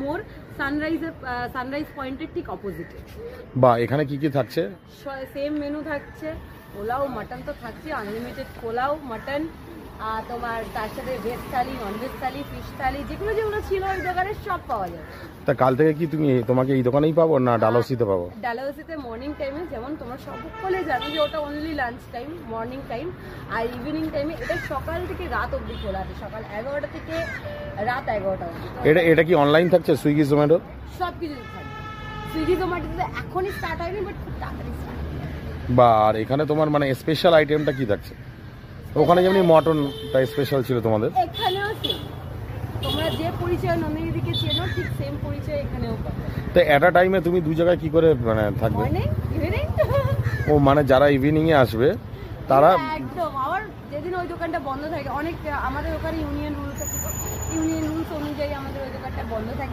মোড় সানরাইজ পয়েন্টের ঠিক অপোজিটে। বা এখানে কি কি থাকছে? সেম মেনু থাকছে, পোলাও মাটন তো থাকছে, আনলিমিটেড পোলাও মাটন, আর তোমার তার সাথে ভেজ থালি, ননভেজ থালি, ফিশ থালি, যেগুলো যেগুলো ছিল ওই দোকানে সব পাওয়া যায়। তা কাল থেকে কি তোমাকে এই দোকানেই পাবো না ডালহৌসিতে পাবো? ডালহৌসিতে মর্নিং টাইমে, যেমন তোমরা সকলে জানো যে ওটা only lunch time, morning time, আর ইভিনিং টাইমে এটা সকাল থেকে রাত অবধি খোলা আছে, সকাল 11টা থেকে রাত 11টা অবধি। এটা কি অনলাইন থাকছে? সুইগি জোম্যাটো সব কিছু থাকবে। সুইগি জোম্যাটোতে এখনই স্টার্ট হয়নি, বাট খুব তাড়াতাড়ি স্টার্ট হবে। বা আর এখানে তোমার মানে স্পেশাল আইটেমটা কি থাকছে? ওখানে যেমনি মটনটা স্পেশাল ছিল তোমাদের, এখানেও সেম, তোমরা যে পরিচয় নন্দিনীদিকে চেনো ঠিক সেম পরিচয় এখানেও পাবে। তো এট আ টাইমে তুমি দু জায়গায় কি করে মানে থাকবে? Morning evening. ও মানে যারা ইভিনিং এ আসবে তারা একদম, আবার যেদিন ওই দোকানটা বন্ধ থাকে, অনেক আমাদের ওখানে ইউনিয়ন রুলস আছে, তো ইউনিয়ন রুলস অনুযায়ী আমাদের ওই দোকানটা বন্ধ থাকে।